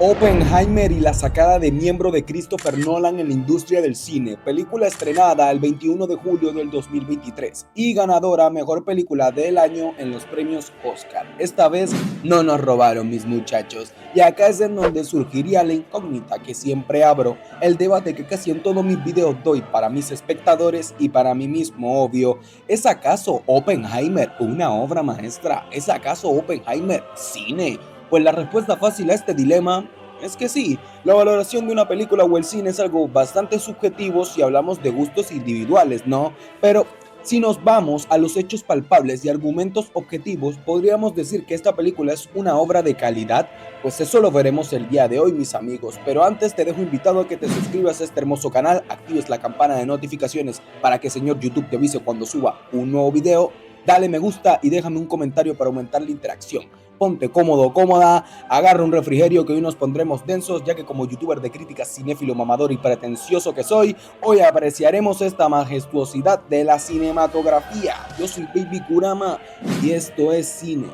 Oppenheimer y la sacada de miembro de Christopher Nolan en la industria del cine, película estrenada el 21 de julio del 2023 y ganadora a mejor película del año en los premios Oscar. Esta vez no nos robaron, mis muchachos, y acá es en donde surgiría la incógnita que siempre abro, el debate que casi en todos mis videos doy para mis espectadores y para mí mismo, obvio. ¿Es acaso Oppenheimer una obra maestra? ¿Es acaso Oppenheimer cine? Pues la respuesta fácil a este dilema es que sí. La valoración de una película o el cine es algo bastante subjetivo si hablamos de gustos individuales, ¿no? Pero si nos vamos a los hechos palpables y argumentos objetivos, podríamos decir que esta película es una obra de calidad. Pues eso lo veremos el día de hoy, mis amigos. Pero antes te dejo invitado a que te suscribas a este hermoso canal, actives la campana de notificaciones para que señor YouTube te avise cuando suba un nuevo video. Dale me gusta y déjame un comentario para aumentar la interacción. Ponte cómodo o cómoda, agarra un refrigerio que hoy nos pondremos densos, ya que como youtuber de crítica, cinéfilo, mamador y pretencioso que soy, hoy apreciaremos esta majestuosidad de la cinematografía. Yo soy Baby Kurama y esto es cine.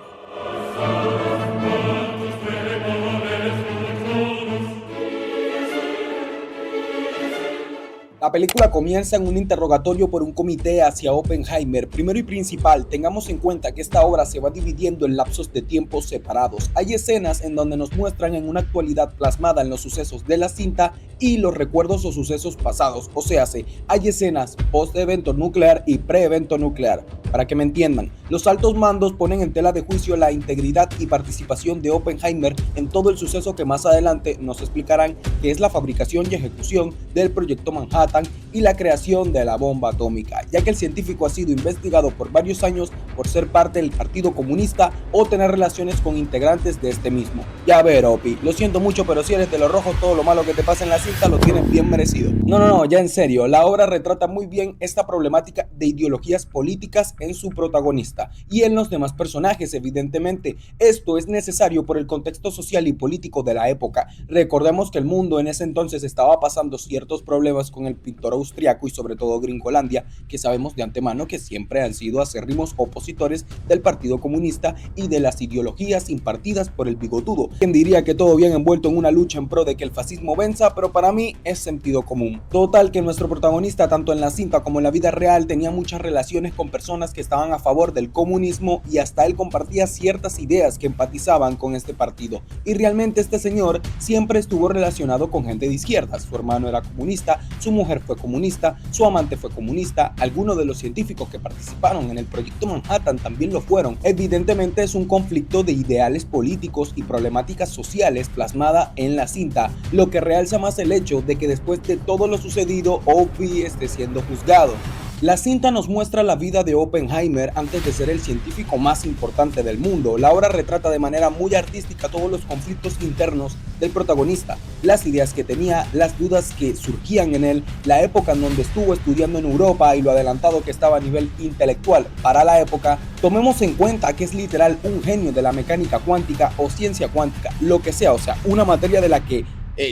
La película comienza en un interrogatorio por un comité hacia Oppenheimer. Primero y principal, tengamos en cuenta que esta obra se va dividiendo en lapsos de tiempo separados. Hay escenas en donde nos muestran en una actualidad plasmada en los sucesos de la cinta y los recuerdos o sucesos pasados. O sea, hay escenas post-evento nuclear y pre-evento nuclear. Para que me entiendan, los altos mandos ponen en tela de juicio la integridad y participación de Oppenheimer en todo el suceso que más adelante nos explicarán que es la fabricación y ejecución del proyecto Manhattan y la creación de la bomba atómica, ya que el científico ha sido investigado por varios años por ser parte del Partido Comunista o tener relaciones con integrantes de este mismo. Ya ver, Opi, lo siento mucho, pero si eres de los rojos, todo lo malo que te pasa en la cinta lo tienes bien merecido. No, ya en serio, la obra retrata muy bien esta problemática de ideologías políticas en su protagonista y en los demás personajes, evidentemente. Esto es necesario por el contexto social y político de la época. Recordemos que el mundo en ese entonces estaba pasando ciertos problemas con el pintor austriaco y sobre todo Gringolandia, que sabemos de antemano que siempre han sido acérrimos opositores del Partido Comunista y de las ideologías impartidas por el bigotudo. Quien diría que todo bien envuelto en una lucha en pro de que el fascismo venza, pero para mí es sentido común. Total, que nuestro protagonista tanto en la cinta como en la vida real tenía muchas relaciones con personas que estaban a favor del comunismo y hasta él compartía ciertas ideas que empatizaban con este partido. Y realmente este señor siempre estuvo relacionado con gente de izquierdas. Su hermano era comunista, su mujer fue comunista, su amante fue comunista, algunos de los científicos que participaron en el proyecto Manhattan también lo fueron. Evidentemente es un conflicto de ideales políticos y problemáticas sociales plasmada en la cinta, lo que realza más el hecho de que después de todo lo sucedido, Opie esté siendo juzgado. La cinta nos muestra la vida de Oppenheimer antes de ser el científico más importante del mundo. La obra retrata de manera muy artística todos los conflictos internos del protagonista, las ideas que tenía, las dudas que surgían en él, la época en donde estuvo estudiando en Europa y lo adelantado que estaba a nivel intelectual para la época. Tomemos en cuenta que es literal un genio de la mecánica cuántica o ciencia cuántica, lo que sea, o sea, una materia de la que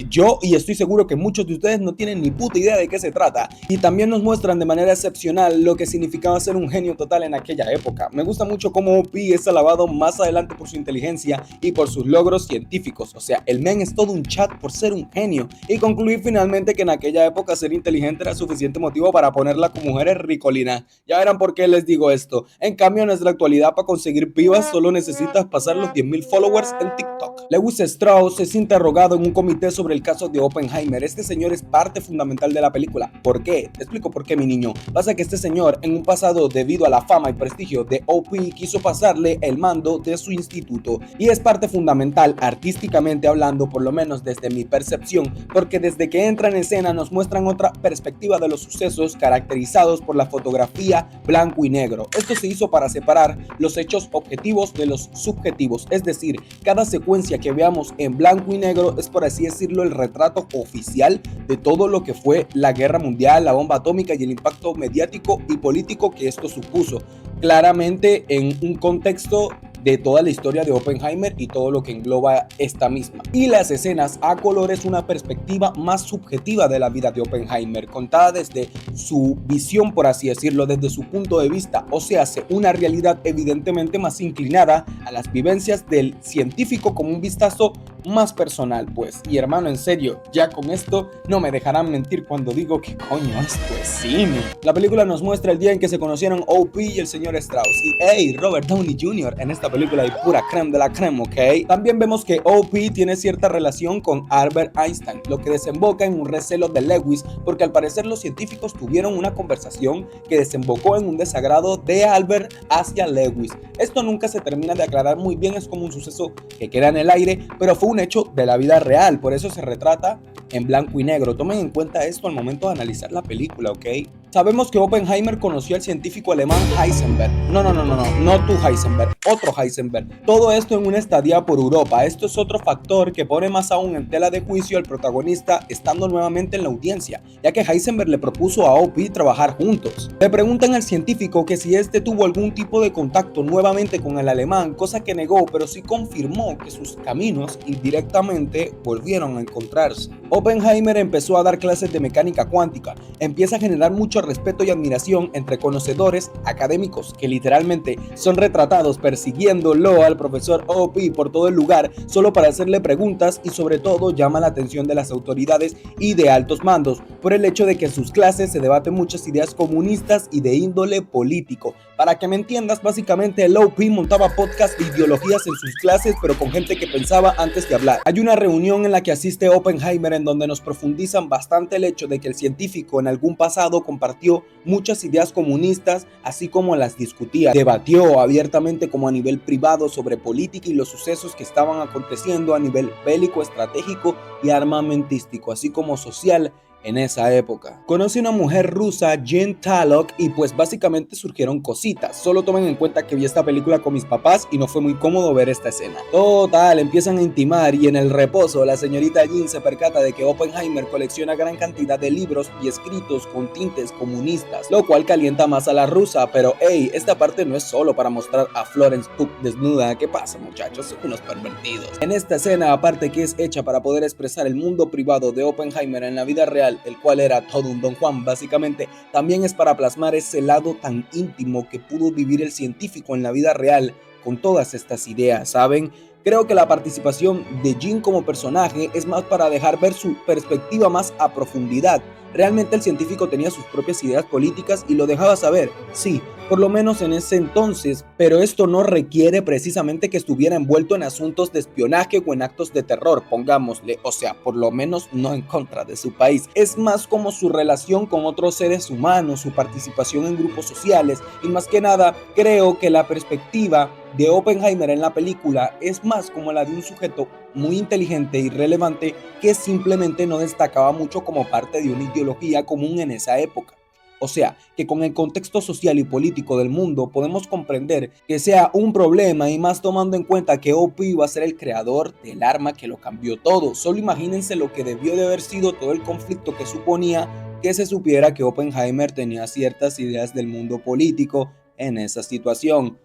yo y estoy seguro que muchos de ustedes no tienen ni puta idea de qué se trata. Y también nos muestran de manera excepcional lo que significaba ser un genio total en aquella época. Me gusta mucho cómo Opie es alabado más adelante por su inteligencia y por sus logros científicos. O sea, el men es todo un chat por ser un genio. Y concluir finalmente que en aquella época ser inteligente era suficiente motivo para ponerla con mujeres ricolinas. Ya verán por qué les digo esto. En cambio, en nuestra actualidad, para conseguir pibas solo necesitas pasar los 10,000 followers en TikTok. Lewis Strauss es interrogado en un comité sobre el caso de Oppenheimer. Este señor es parte fundamental de la película. ¿Por qué? Te explico por qué, mi niño. Pasa que este señor, en un pasado, debido a la fama y prestigio de Opie, quiso pasarle el mando de su instituto y es parte fundamental, artísticamente hablando, por lo menos desde mi percepción, porque desde que entra en escena nos muestran otra perspectiva de los sucesos caracterizados por la fotografía blanco y negro. Esto se hizo para separar los hechos objetivos de los subjetivos, es decir, cada secuencia que veamos en blanco y negro es, por así decirlo, el retrato oficial de todo lo que fue la guerra mundial, la bomba atómica y el impacto mediático y político que esto supuso. Claramente en un contexto de toda la historia de Oppenheimer y todo lo que engloba esta misma. Y las escenas a color es una perspectiva más subjetiva de la vida de Oppenheimer, contada desde su visión, por así decirlo, desde su punto de vista, o sea, hace una realidad evidentemente más inclinada a las vivencias del científico, como un vistazo más personal, pues. Y hermano, en serio, ya con esto no me dejarán mentir cuando digo que coño, esto es cine. La película nos muestra el día en que se conocieron OP y el señor Strauss. Y hey, Robert Downey Jr. en esta película hay pura creme de la creme, ¿ok? También vemos que OP tiene cierta relación con Albert Einstein, lo que desemboca en un recelo de Lewis, porque al parecer los científicos tuvieron una conversación que desembocó en un desagrado de Albert hacia Lewis. Esto nunca se termina de aclarar muy bien, es como un suceso que queda en el aire, pero fue un hecho de la vida real, por eso se retrata en blanco y negro. Tomen en cuenta esto al momento de analizar la película, ¿ok? Sabemos que Oppenheimer conoció al científico alemán Heisenberg. No tú Heisenberg, otro Heisenberg. Todo esto en una estadía por Europa. Esto es otro factor que pone más aún en tela de juicio al protagonista estando nuevamente en la audiencia, ya que Heisenberg le propuso a OP trabajar juntos. Le preguntan al científico que si este tuvo algún tipo de contacto nuevamente con el alemán, cosa que negó, pero sí confirmó que sus caminos indirectamente volvieron a encontrarse. Oppenheimer empezó a dar clases de mecánica cuántica, empieza a generar mucho respeto y admiración entre conocedores académicos que literalmente son retratados persiguiéndolo al profesor OP por todo el lugar solo para hacerle preguntas, y sobre todo llama la atención de las autoridades y de altos mandos por el hecho de que en sus clases se debaten muchas ideas comunistas y de índole político. Para que me entiendas, básicamente el OP montaba podcast de ideologías en sus clases, pero con gente que pensaba antes de hablar. Hay una reunión en la que asiste Oppenheimer en donde nos profundizan bastante el hecho de que el científico en algún pasado compartió muchas ideas comunistas, así como las discutía. Debatió abiertamente como a nivel privado sobre política y los sucesos que estaban aconteciendo a nivel bélico, estratégico y armamentístico, así como social en esa época. Conoce a una mujer rusa, Jen Tallock, y pues básicamente surgieron cositas. Solo tomen en cuenta que vi esta película con mis papás y no fue muy cómodo ver esta escena. Total, empiezan a intimar y en el reposo la señorita Jen se percata de que Oppenheimer colecciona gran cantidad de libros y escritos con tintes comunistas, lo cual calienta más a la rusa, pero hey, esta parte no es solo para mostrar a Florence Pugh desnuda. ¿Qué pasa, muchachos? Son unos pervertidos. En esta escena, aparte que es hecha para poder expresar el mundo privado de Oppenheimer en la vida real, el cual era todo un Don Juan básicamente, también es para plasmar ese lado tan íntimo que pudo vivir el científico en la vida real con todas estas ideas, ¿saben? Creo que la participación de Jin como personaje es más para dejar ver su perspectiva más a profundidad. Realmente el científico tenía sus propias ideas políticas y lo dejaba saber, sí, por lo menos en ese entonces, pero esto no requiere precisamente que estuviera envuelto en asuntos de espionaje o en actos de terror, pongámosle, o sea, por lo menos no en contra de su país. Es más como su relación con otros seres humanos, su participación en grupos sociales, y más que nada, creo que la perspectiva de Oppenheimer en la película es más como la de un sujeto muy inteligente y relevante que simplemente no destacaba mucho como parte de una ideología común en esa época. O sea, que con el contexto social y político del mundo podemos comprender que sea un problema, y más tomando en cuenta que OP iba a ser el creador del arma que lo cambió todo. Solo imagínense lo que debió de haber sido todo el conflicto que suponía que se supiera que Oppenheimer tenía ciertas ideas del mundo político en esa situación.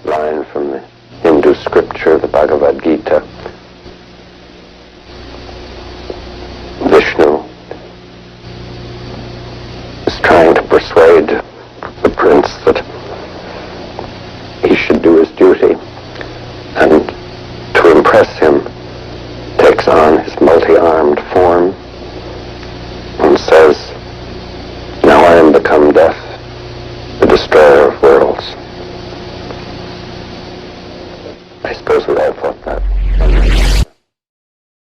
Line from the Hindu scripture, the Bhagavad Gita. Vishnu is trying to persuade the prince that he should do his duty, and to impress him takes on his multi-armed form and says, "Now I am become death, the destroyer of worlds." I suppose we all thought that.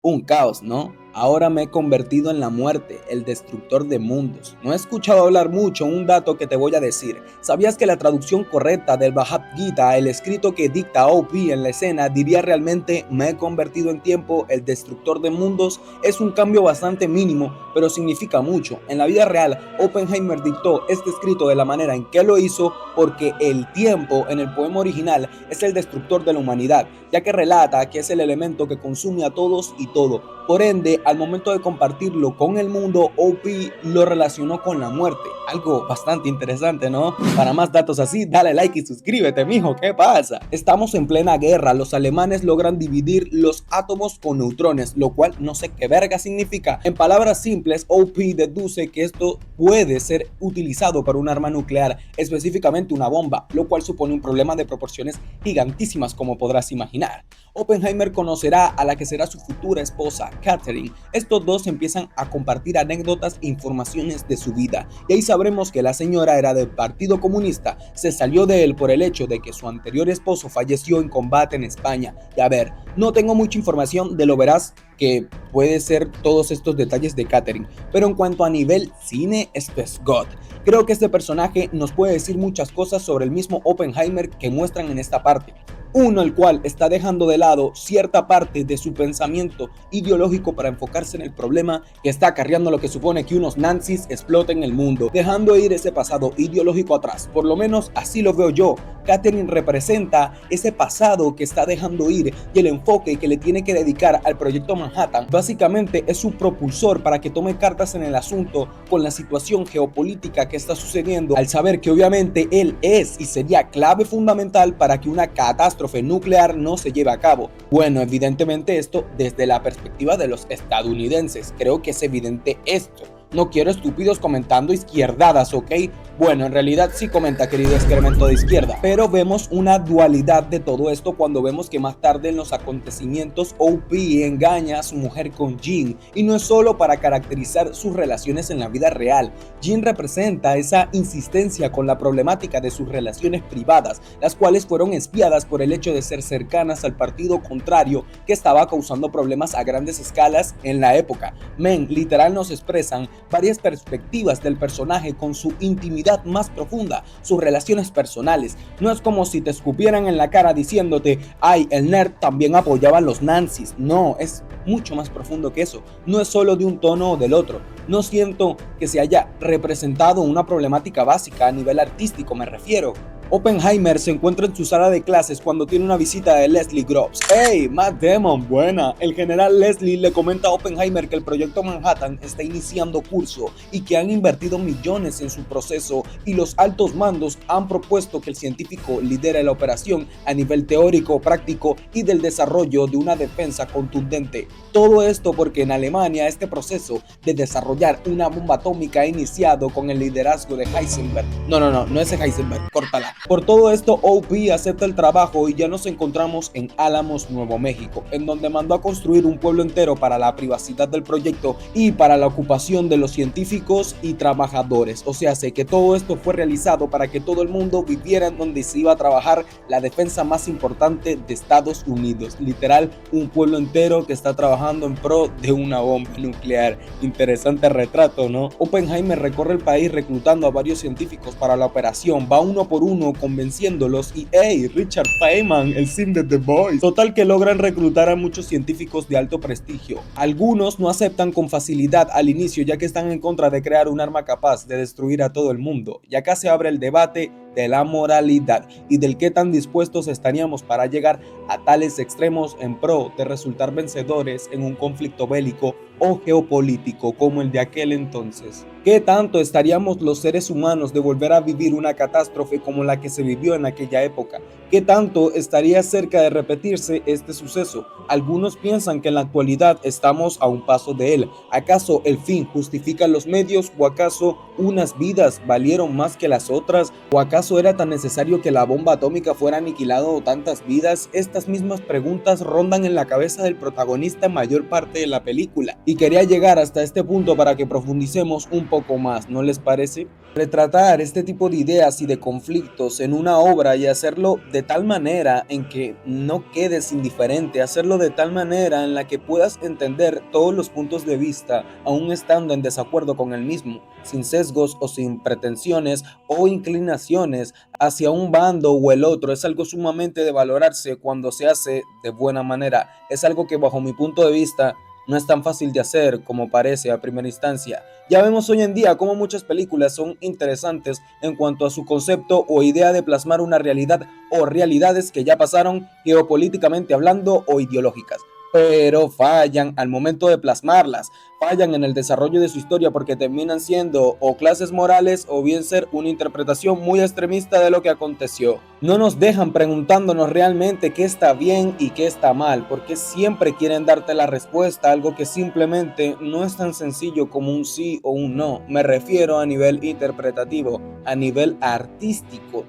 Un caos, ¿no? Ahora me he convertido en la muerte, el destructor de mundos. No he escuchado hablar mucho, un dato que te voy a decir. ¿Sabías que la traducción correcta del Bhagavad Gita, el escrito que dicta OP en la escena, diría realmente "me he convertido en tiempo, el destructor de mundos"? Es un cambio bastante mínimo, pero significa mucho. En la vida real, Oppenheimer dictó este escrito de la manera en que lo hizo porque el tiempo en el poema original es el destructor de la humanidad. ya que relata que es el elemento que consume a todos y todo. Por ende, al momento de compartirlo con el mundo, OP lo relacionó con la muerte. Algo bastante interesante, ¿no? Para más datos así, dale like y suscríbete, mijo, ¿qué pasa? Estamos en plena guerra, los alemanes logran dividir los átomos con neutrones, lo cual no sé qué verga significa. En palabras simples, OP deduce que esto puede ser utilizado para un arma nuclear, específicamente una bomba, lo cual supone un problema de proporciones gigantísimas, como podrás imaginar. Oppenheimer conocerá a la que será su futura esposa, Catherine. Estos dos empiezan a compartir anécdotas e informaciones de su vida, y ahí sabremos que la señora era del Partido Comunista, se salió de él por el hecho de que su anterior esposo falleció en combate en España. Y a ver, no tengo mucha información de lo veraz que puede ser todos estos detalles de Catherine, pero en cuanto a nivel cine, esto es God. Creo que este personaje nos puede decir muchas cosas sobre el mismo Oppenheimer que muestran en esta parte. Uno, el cual está dejando de lado cierta parte de su pensamiento ideológico para enfocarse en el problema que está acarreando lo que supone que unos nazis exploten el mundo, dejando ir ese pasado ideológico atrás. Por lo menos así lo veo yo. Catherine representa ese pasado que está dejando ir y el enfoque que le tiene que dedicar al proyecto Manhattan. Básicamente es un propulsor para que tome cartas en el asunto con la situación geopolítica que está sucediendo, al saber que obviamente él es y sería clave fundamental para que una catástrofe nuclear no se lleve a cabo. Bueno, evidentemente esto desde la perspectiva de los estadounidenses. Creo que es evidente esto. No quiero estúpidos comentando izquierdadas, ¿ok? Bueno, en realidad sí comenta, querido excremento de izquierda, pero vemos una dualidad de todo esto cuando vemos que más tarde en los acontecimientos OP engaña a su mujer con Jean, y no es solo para caracterizar sus relaciones en la vida real. Jean representa esa insistencia con la problemática de sus relaciones privadas, las cuales fueron espiadas por el hecho de ser cercanas al partido contrario que estaba causando problemas a grandes escalas en la época. Men, literal nos expresan varias perspectivas del personaje con su intimidad más profunda, sus relaciones personales. No es como si te escupieran en la cara diciéndote, ay, el nerd también apoyaba a los nazis. No, es mucho más profundo que eso. No es solo de un tono o del otro. No siento que se haya representado una problemática básica a nivel artístico, me refiero. Oppenheimer se encuentra en su sala de clases cuando tiene una visita de Leslie Groves. ¡Hey, Matt Damon! Buena. El general Leslie le comenta a Oppenheimer que el proyecto Manhattan está iniciando curso y que han invertido millones en su proceso, y los altos mandos han propuesto que el científico lidere la operación a nivel teórico, práctico y del desarrollo de una defensa contundente. Todo esto porque en Alemania este proceso de desarrollar una bomba atómica ha iniciado con el liderazgo de Heisenberg. No es Heisenberg, córtala. Por todo esto, OP acepta el trabajo y ya nos encontramos en Álamos, Nuevo México, en donde mandó a construir un pueblo entero para la privacidad del proyecto y para la ocupación de los científicos y trabajadores. O sea, sé que todo esto fue realizado para que todo el mundo viviera en donde se iba a trabajar la defensa más importante de Estados Unidos. Literal, un pueblo entero que está trabajando en pro de una bomba nuclear. Interesante retrato, ¿no? Oppenheimer recorre el país reclutando a varios científicos para la operación, va uno por uno convenciéndolos y hey, Richard Feynman, el sim de The Boys. Total que logran reclutar a muchos científicos de alto prestigio. Algunos no aceptan con facilidad al inicio, ya que están en contra de crear un arma capaz de destruir a todo el mundo. Y acá se abre el debate de la moralidad y del qué tan dispuestos estaríamos para llegar a tales extremos en pro de resultar vencedores en un conflicto bélico o geopolítico como el de aquel entonces. ¿Qué tanto estaríamos los seres humanos de volver a vivir una catástrofe como la que se vivió en aquella época? ¿Qué tanto estaría cerca de repetirse este suceso? Algunos piensan que en la actualidad estamos a un paso de él. ¿Acaso el fin justifica los medios? ¿O acaso unas vidas valieron más que las otras? ¿O acaso era tan necesario que la bomba atómica fuera aniquilado tantas vidas? Estas mismas preguntas rondan en la cabeza del protagonista en mayor parte de la película. Y quería llegar hasta este punto para que profundicemos un poco más, ¿no les parece? Retratar este tipo de ideas y de conflictos en una obra y hacerlo de tal manera en que no quedes indiferente, hacerlo de tal manera en la que puedas entender todos los puntos de vista, aún estando en desacuerdo con el mismo, sin sesgos o sin pretensiones o inclinaciones hacia un bando o el otro, es algo sumamente de valorarse cuando se hace de buena manera. Es algo que bajo mi punto de vista No es tan fácil de hacer como parece a primera instancia. Ya vemos hoy en día cómo muchas películas son interesantes en cuanto a su concepto o idea de plasmar una realidad o realidades que ya pasaron geopolíticamente hablando o ideológicas, pero fallan al momento de plasmarlas, fallan en el desarrollo de su historia porque terminan siendo o clases morales o bien ser una interpretación muy extremista de lo que aconteció. No nos dejan preguntándonos realmente qué está bien y qué está mal, porque siempre quieren darte la respuesta a algo que simplemente no es tan sencillo como un sí o un no. Me refiero a nivel interpretativo, a nivel artístico.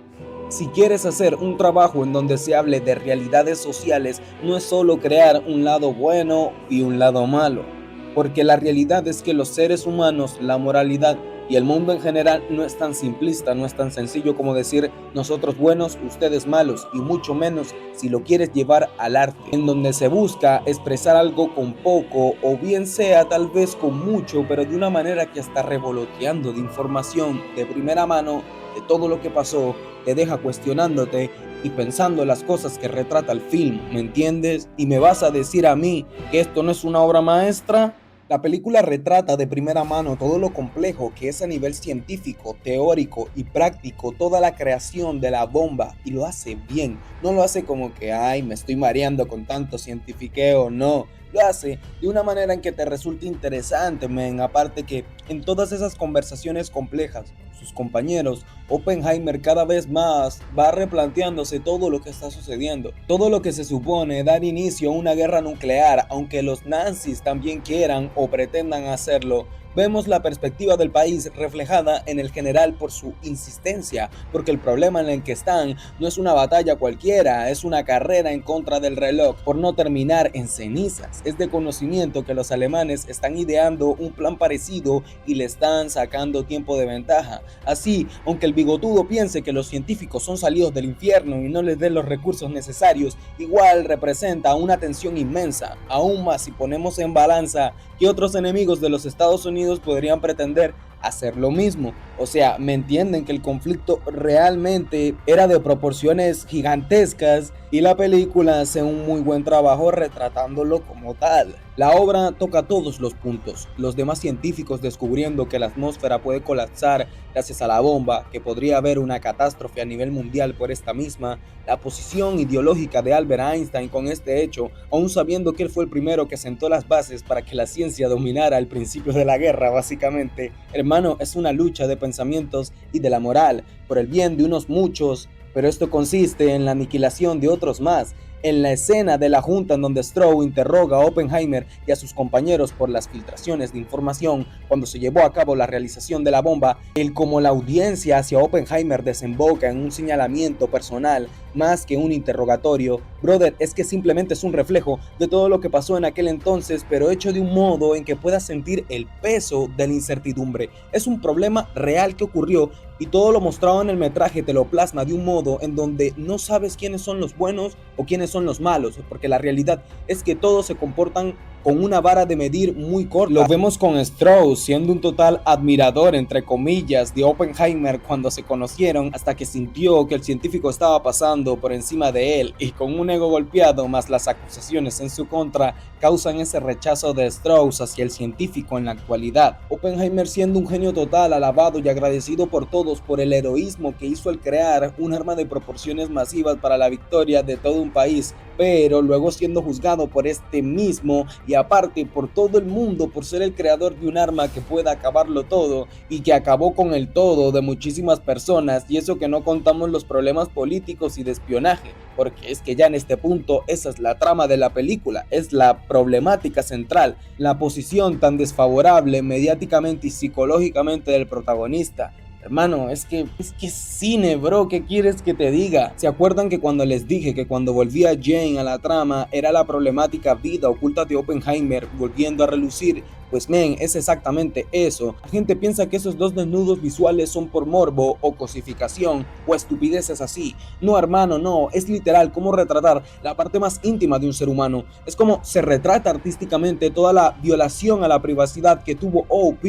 Si quieres hacer un trabajo en donde se hable de realidades sociales, no es solo crear un lado bueno y un lado malo, porque la realidad es que los seres humanos, la moralidad y el mundo en general no es tan simplista, no es tan sencillo como decir nosotros buenos, ustedes malos, y mucho menos si lo quieres llevar al arte, en donde se busca expresar algo con poco o bien sea tal vez con mucho, pero de una manera que está revoloteando de información de primera mano de todo lo que pasó, te deja cuestionándote y pensando las cosas que retrata el film, ¿me entiendes? Y me vas a decir a mí que esto no es una obra maestra. La película retrata de primera mano todo lo complejo que es a nivel científico, teórico y práctico toda la creación de la bomba, y lo hace bien. No lo hace como que, ay, me estoy mareando con tanto cientifiqueo, no. Lo hace de una manera en que te resulte interesante, men. Aparte que en todas esas conversaciones complejas, sus compañeros, Oppenheimer cada vez más va replanteándose todo lo que está sucediendo. Todo lo que se supone dar inicio a una guerra nuclear, aunque los nazis también quieran o pretendan hacerlo. Vemos la perspectiva del país reflejada en el general por su insistencia, porque el problema en el que están no es una batalla cualquiera, es una carrera en contra del reloj por no terminar en cenizas. Es de conocimiento que los alemanes están ideando un plan parecido y le están sacando tiempo de ventaja. Así, aunque el bigotudo piense que los científicos son salidos del infierno y no les den los recursos necesarios, igual representa una tensión inmensa, aún más si ponemos en balanza que otros enemigos de los Estados Unidos podrían pretender hacer lo mismo. O sea, me entienden que el conflicto realmente era de proporciones gigantescas y la película hace un muy buen trabajo retratándolo como tal. La obra toca todos los puntos, los demás científicos descubriendo que la atmósfera puede colapsar gracias a la bomba, que podría haber una catástrofe a nivel mundial por esta misma, la posición ideológica de Albert Einstein con este hecho, aún sabiendo que él fue el primero que sentó las bases para que la ciencia dominara al principio de la guerra, básicamente. Hermano, es una lucha de pensamientos y de la moral, por el bien de unos muchos, pero esto consiste en la aniquilación de otros más. En la escena de la junta en donde Stroh interroga a Oppenheimer y a sus compañeros por las filtraciones de información cuando se llevó a cabo la realización de la bomba, él como la audiencia hacia Oppenheimer desemboca en un señalamiento personal más que un interrogatorio. Brother, es que simplemente es un reflejo de todo lo que pasó en aquel entonces, pero hecho de un modo en que puedas sentir el peso de la incertidumbre. Es un problema real que ocurrió y todo lo mostrado en el metraje te lo plasma de un modo en donde no sabes quiénes son los buenos o quiénes son los malos, porque la realidad es que todos se comportan con una vara de medir muy corta. Lo vemos con Stroh siendo un total admirador, entre comillas, de Oppenheimer cuando se conocieron, hasta que sintió que el científico estaba pasando por encima de él, y con un ego golpeado más las acusaciones en su contra causan ese rechazo de Stroh hacia el científico en la actualidad. Oppenheimer siendo un genio total, alabado y agradecido por todos por el heroísmo que hizo al crear un arma de proporciones masivas para la victoria de todo un país, pero luego siendo juzgado por este mismo y aparte por todo el mundo por ser el creador de un arma que pueda acabarlo todo y que acabó con el todo de muchísimas personas, y eso que no contamos los problemas políticos y de espionaje, porque es que ya en este punto esa es la trama de la película, es la problemática central, la posición tan desfavorable mediáticamente y psicológicamente del protagonista. Hermano, es que cine, bro, ¿qué quieres que te diga? ¿Se acuerdan que cuando les dije que cuando volvía Jane a la trama era la problemática vida oculta de Oppenheimer volviendo a relucir? Pues men, es exactamente eso. La gente piensa que esos dos desnudos visuales son por morbo o cosificación o estupideces así. No hermano, no, es literal como retratar la parte más íntima de un ser humano. Es como se retrata artísticamente toda la violación a la privacidad que tuvo OP,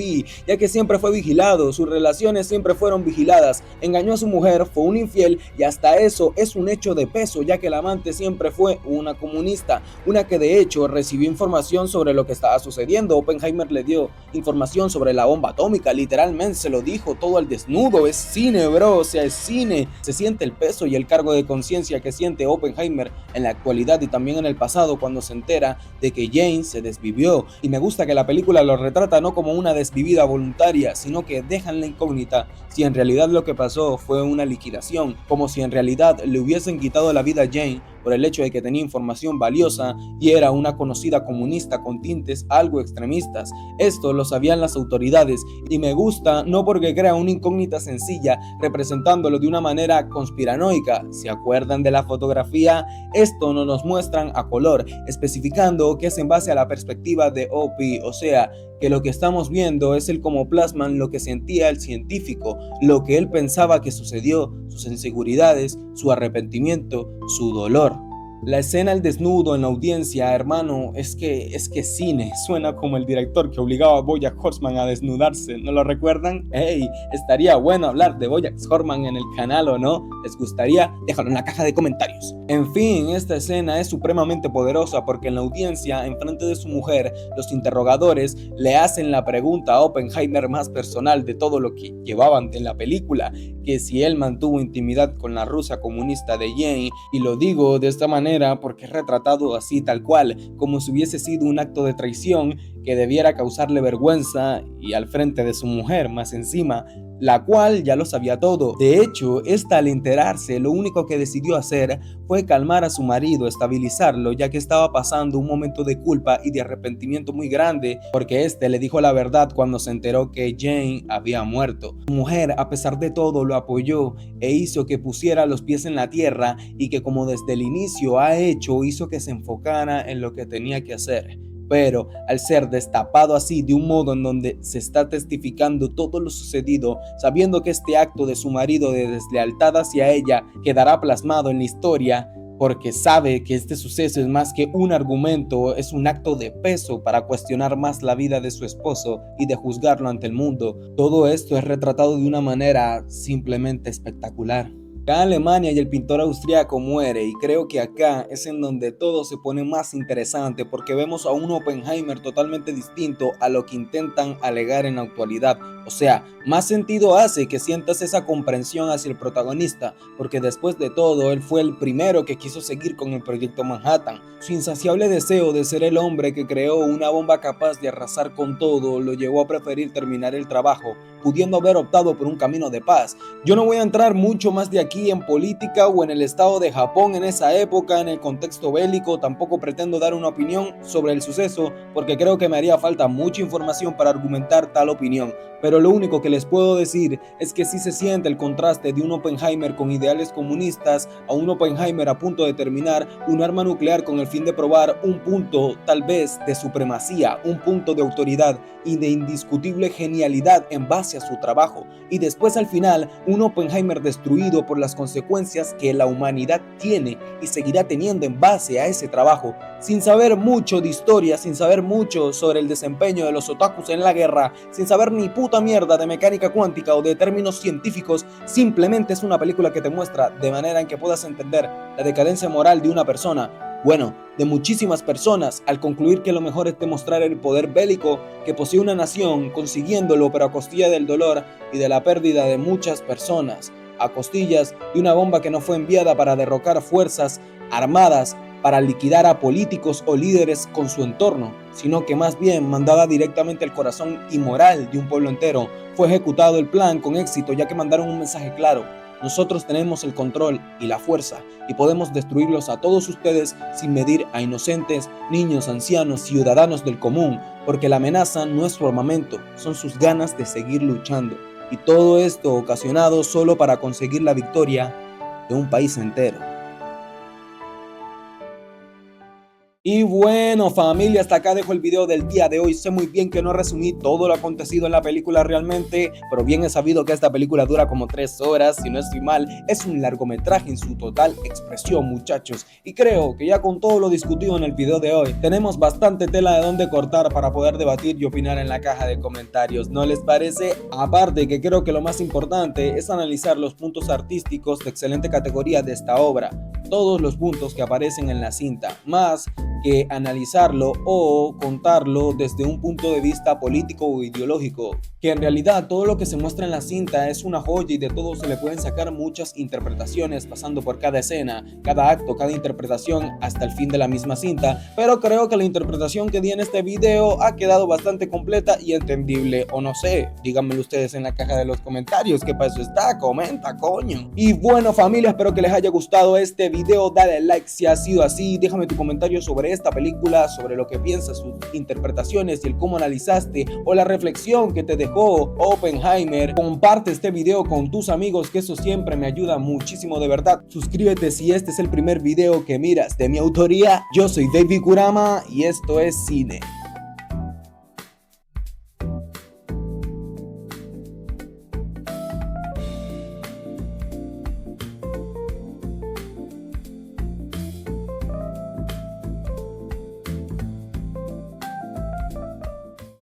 ya que siempre fue vigilado, sus relaciones siempre fueron vigiladas, engañó a su mujer, fue un infiel y hasta eso es un hecho de peso, ya que el amante siempre fue una comunista, una que de hecho recibió información sobre lo que estaba sucediendo. Oppenheimer le dio información sobre la bomba atómica, literalmente se lo dijo todo al desnudo. Es cine, bro, o sea, es cine. Se siente el peso y el cargo de conciencia que siente Oppenheimer en la actualidad y también en el pasado cuando se entera de que Jane se desvivió. Y me gusta que la película lo retrata no como una desvivida voluntaria, sino que dejan la incógnita si en realidad lo que pasó fue una liquidación, como si en realidad le hubiesen quitado la vida a Jane por el hecho de que tenía información valiosa y era una conocida comunista con tintes algo extremistas. Esto lo sabían las autoridades y me gusta no porque crea una incógnita sencilla representándolo de una manera conspiranoica. ¿Se acuerdan de la fotografía? Esto no nos muestran a color, especificando que es en base a la perspectiva de OP, o sea, que lo que estamos viendo es el cómo plasman lo que sentía el científico, lo que él pensaba que sucedió, sus inseguridades, su arrepentimiento, su dolor. La escena al desnudo en la audiencia, hermano, es que cine, suena como el director que obligaba a BoJack Horseman a desnudarse, ¿no lo recuerdan? Hey, estaría bueno hablar de BoJack Horseman en el canal, ¿o no? ¿Les gustaría? Déjalo en la caja de comentarios. En fin, esta escena es supremamente poderosa porque en la audiencia, enfrente de su mujer, los interrogadores le hacen la pregunta a Oppenheimer más personal de todo lo que llevaban en la película, que si él mantuvo intimidad con la rusa comunista de Jane, y lo digo de esta manera porque es retratado así tal cual, como si hubiese sido un acto de traición que debiera causarle vergüenza y al frente de su mujer más encima, la cual ya lo sabía todo. De hecho, esta al enterarse lo único que decidió hacer fue calmar a su marido, estabilizarlo, ya que estaba pasando un momento de culpa y de arrepentimiento muy grande porque este le dijo la verdad cuando se enteró que Jane había muerto. Su mujer, a pesar de todo, lo apoyó e hizo que pusiera los pies en la tierra y que, como desde el inicio ha hecho, hizo que se enfocara en lo que tenía que hacer. Pero al ser destapado así de un modo en donde se está testificando todo lo sucedido, sabiendo que este acto de su marido de deslealtad hacia ella quedará plasmado en la historia, porque sabe que este suceso es más que un argumento, es un acto de peso para cuestionar más la vida de su esposo y de juzgarlo ante el mundo. Todo esto es retratado de una manera simplemente espectacular. Acá Alemania y el pintor austríaco muere y creo que acá es en donde todo se pone más interesante porque vemos a un Oppenheimer totalmente distinto a lo que intentan alegar en la actualidad. O sea, más sentido hace que sientas esa comprensión hacia el protagonista, porque después de todo él fue el primero que quiso seguir con el proyecto Manhattan. Su insaciable deseo de ser el hombre que creó una bomba capaz de arrasar con todo lo llevó a preferir terminar el trabajo, pudiendo haber optado por un camino de paz. Yo no voy a entrar mucho más de aquí en política o en el estado de Japón en esa época, en el contexto bélico, tampoco pretendo dar una opinión sobre el suceso porque creo que me haría falta mucha información para argumentar tal opinión, pero lo único que les puedo decir es que sí se siente el contraste de un Oppenheimer con ideales comunistas a un Oppenheimer a punto de terminar un arma nuclear con el fin de probar un punto tal vez de supremacía, un punto de autoridad y de indiscutible genialidad en base a su trabajo, y después al final un Oppenheimer destruido por las consecuencias que la humanidad tiene y seguirá teniendo en base a ese trabajo, sin saber mucho de historia, sin saber mucho sobre el desempeño de los otakus en la guerra, sin saber ni puta mierda de mecánica cuántica o de términos científicos. Simplemente es una película que te muestra de manera en que puedas entender la decadencia moral de una persona, bueno, de muchísimas personas, al concluir que lo mejor es demostrar el poder bélico que posee una nación, consiguiéndolo pero a costilla del dolor y de la pérdida de muchas personas, a costillas de una bomba que no fue enviada para derrocar fuerzas armadas, para liquidar a políticos o líderes con su entorno, sino que más bien mandada directamente al corazón inmoral de un pueblo entero. Fue ejecutado el plan con éxito, ya que mandaron un mensaje claro: nosotros tenemos el control y la fuerza y podemos destruirlos a todos ustedes sin medir a inocentes, niños, ancianos, ciudadanos del común, porque la amenaza no es su armamento, son sus ganas de seguir luchando. Y todo esto ocasionado solo para conseguir la victoria de un país entero. Y bueno, familia, hasta acá dejo el video del día de hoy. Sé muy bien que no resumí todo lo acontecido en la película realmente, pero bien he sabido que esta película dura como 3 horas, si no estoy mal. Es un largometraje en su total expresión, muchachos. Y creo que ya con todo lo discutido en el video de hoy, tenemos bastante tela de dónde cortar para poder debatir y opinar en la caja de comentarios, ¿no les parece? Aparte que creo que lo más importante es analizar los puntos artísticos de excelente categoría de esta obra. Todos los puntos que aparecen en la cinta, más que analizarlo o contarlo desde un punto de vista político o ideológico, que en realidad todo lo que se muestra en la cinta es una joya y de todo se le pueden sacar muchas interpretaciones pasando por cada escena, cada acto, cada interpretación hasta el fin de la misma cinta, pero creo que la interpretación que di en este video ha quedado bastante completa y entendible, o no sé, díganmelo ustedes en la caja de los comentarios, ¿qué pasó está? Comenta, coño. Y bueno, familia, espero que les haya gustado este video, dale like si ha sido así, déjame tu comentario sobre esta película, sobre lo que piensas, sus interpretaciones y el cómo analizaste o la reflexión que te dejó Oppenheimer. Comparte este video con tus amigos, que eso siempre me ayuda muchísimo, de verdad. Suscríbete si este es el primer video que miras de mi autoría. Yo soy David Kurama y esto es Cine.